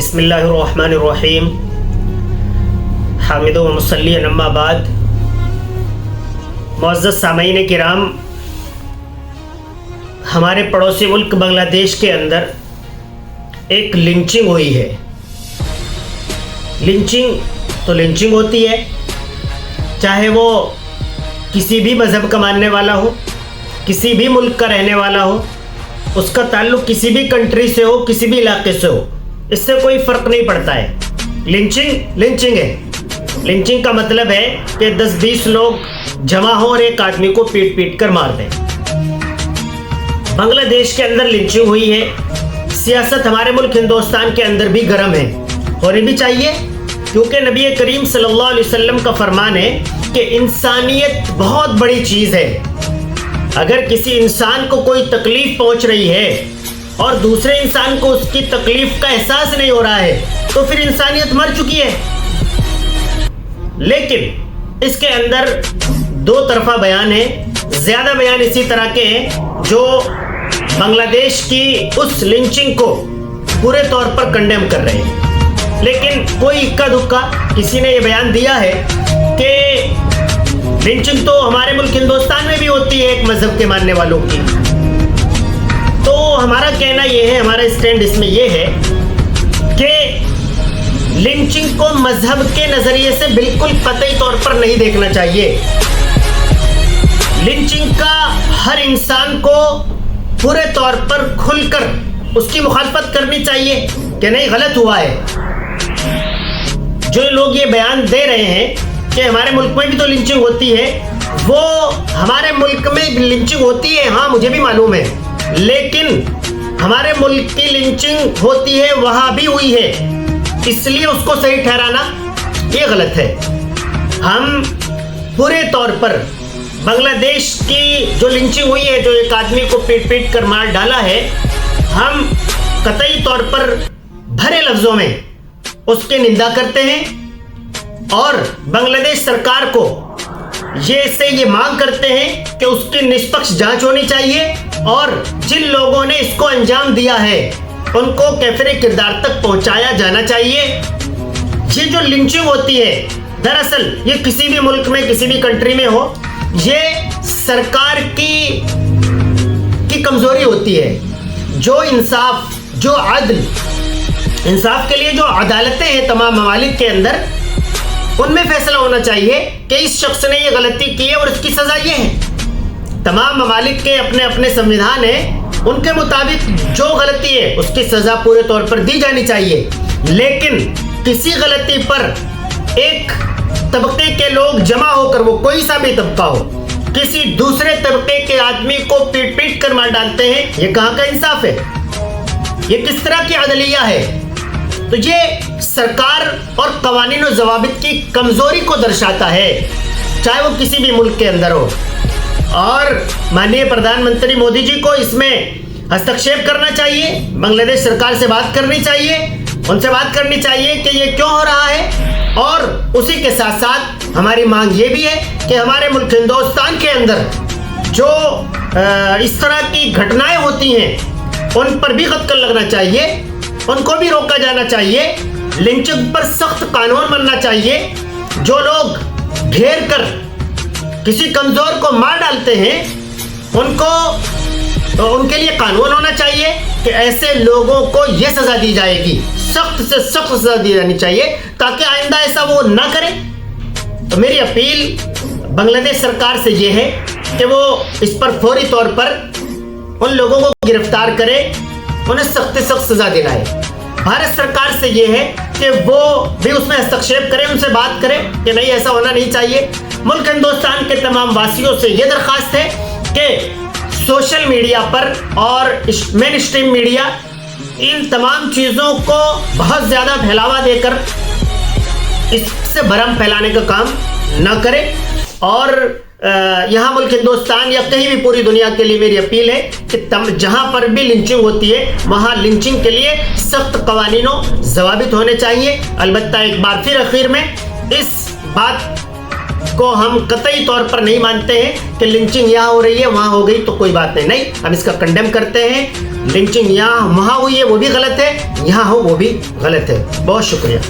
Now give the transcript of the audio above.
बिस्मिल्लाहिर्रहमानिर्रहीम हामिद व मुसल्ली अम्मा बाद। मुअज़्ज़ज़ सामईन किराम, हमारे पड़ोसी मुल्क बांग्लादेश के अंदर एक लिंचिंग हुई है। लिंचिंग तो लिंचिंग होती है, चाहे वो किसी भी मज़हब का मानने वाला हो, किसी भी मुल्क का रहने वाला हो, उसका ताल्लुक़ किसी भी कंट्री से हो, किसी भी इलाके से हो, इससे कोई फ़र्क नहीं पड़ता है। लिंचिंग लिंचिंग है। लिंचिंग का मतलब है कि 10-20 लोग जमा हो और एक आदमी को पीट पीट कर मार दें। बांग्लादेश के अंदर लिंचिंग हुई है। सियासत हमारे मुल्क हिंदुस्तान के अंदर भी गर्म है, होनी भी चाहिए, क्योंकि नबी करीम सल्लल्लाहु अलैहि वसल्लम का फरमान है कि इंसानियत बहुत बड़ी चीज़ है। अगर किसी इंसान को कोई तकलीफ पहुंच रही है और दूसरे इंसान को उसकी तकलीफ का एहसास नहीं हो रहा है, तो फिर इंसानियत मर चुकी है। लेकिन इसके अंदर दो तरफा बयान है। ज़्यादा बयान इसी तरह के हैं जो बांग्लादेश की उस लिंचिंग को पूरे तौर पर कंडेम कर रहे हैं। लेकिन कोई इक्का दुक्का किसी ने ये बयान दिया है कि लिंचिंग तो हमारे मुल्क हिंदुस्तान में भी होती है एक मज़हब के मानने वालों की। तो हमारा कहना ये है, हमारा स्टैंड इसमें ये है कि लिंचिंग को मजहब के नजरिए से बिल्कुल कतई तौर पर नहीं देखना चाहिए। लिंचिंग का हर इंसान को पूरे तौर पर खुलकर उसकी मुखालफत करनी चाहिए कि नहीं, गलत हुआ है। जो लोग ये बयान दे रहे हैं कि हमारे मुल्क में भी तो लिंचिंग होती है, वो हमारे मुल्क में लिंचिंग होती है, हाँ मुझे भी मालूम है, लेकिन हमारे मुल्क की लिंचिंग होती है वहां भी हुई है, इसलिए उसको सही ठहराना ये गलत है। हम पूरे तौर पर बांग्लादेश की जो लिंचिंग हुई है, जो एक आदमी को पीट पीट कर मार डाला है, हम कतई तौर पर भरे लफ्जों में उसकी निंदा करते हैं और बांग्लादेश सरकार को ये मांग करते हैं कि उसकी निष्पक्ष जांच होनी चाहिए और जिन लोगों ने इसको अंजाम दिया है उनको कैफरे किरदार तक पहुंचाया जाना चाहिए। ये जो लिंचिंग होती है, दरअसल ये किसी भी मुल्क में, किसी भी कंट्री में हो, ये सरकार की कमजोरी होती है। जो इंसाफ, जो अदल, इंसाफ के लिए जो अदालतें हैं तमाम ममालिक के अंदर, उनमें फैसला होना चाहिए कि इस शख्स ने ये गलती की है और इसकी सजा ये है। तमाम ममालिक के अपने अपने संविधान हैं, उनके मुताबिक जो गलती है उसकी सजा पूरे तौर पर दी जानी चाहिए। लेकिन किसी गलती पर एक तबके के लोग जमा होकर, वो कोई सा भी तबका हो, किसी दूसरे तबके के आदमी को पीट पीट कर मार डालते हैं, ये कहाँ का इंसाफ है? ये किस तरह की अदलिया है? तो ये सरकार और कवानीन और ज़वाबित की कमजोरी को दर्शाता है, चाहे वो किसी भी मुल्क के अंदर हो। और माननीय प्रधानमंत्री मोदी जी को इसमें हस्तक्षेप करना चाहिए, बांग्लादेश सरकार से बात करनी चाहिए, उनसे बात करनी चाहिए कि ये क्यों हो रहा है। और उसी के साथ साथ हमारी मांग ये भी है कि हमारे मुल्क हिंदुस्तान के अंदर जो इस तरह की घटनाएं होती हैं उन पर भी ख़त्म लगना चाहिए, उनको भी रोका जाना चाहिए। लिंचिंग पर सख्त कानून बनना चाहिए। जो लोग घेर कर किसी कमजोर को मार डालते हैं, उनके लिए कानून होना चाहिए कि ऐसे लोगों को यह सजा दी जाएगी, सख्त से सख्त सजा दी जानी चाहिए, ताकि आइंदा ऐसा वो ना करे। तो मेरी अपील बांग्लादेश सरकार से ये है कि वो इस पर फौरी तौर पर उन लोगों को गिरफ्तार करे, उन्हें सख्त से सख्त सजा दिलाए। भारत सरकार से ये है कि वो भी उसमें हस्तक्षेप करे, उनसे बात करे कि नहीं, ऐसा होना नहीं चाहिए। मुल्क हिंदुस्तान के तमाम वासियों से ये दरख्वास्त है कि सोशल मीडिया पर और मेन स्ट्रीम मीडिया इन तमाम चीज़ों को बहुत ज़्यादा फैलावा देकर इससे भरम फैलाने का काम न करे। और यहाँ मुल्क हिंदुस्तान या कहीं भी पूरी दुनिया के लिए मेरी अपील है कि जहाँ पर भी लिंचिंग होती है वहाँ लिंचिंग के लिए सख्त कवानीनों ज़वाबित होने चाहिए। अलबत्ता एक बार फिर आखिर में इस बात को हम कतई तौर पर नहीं मानते हैं कि लिंचिंग यहाँ हो रही है वहाँ हो गई तो कोई बात नहीं, हम इसका कंडेम करते हैं। लिंचिंग यहाँ वहाँ हुई है वो भी गलत है, यहाँ हो वो भी गलत है। बहुत शुक्रिया।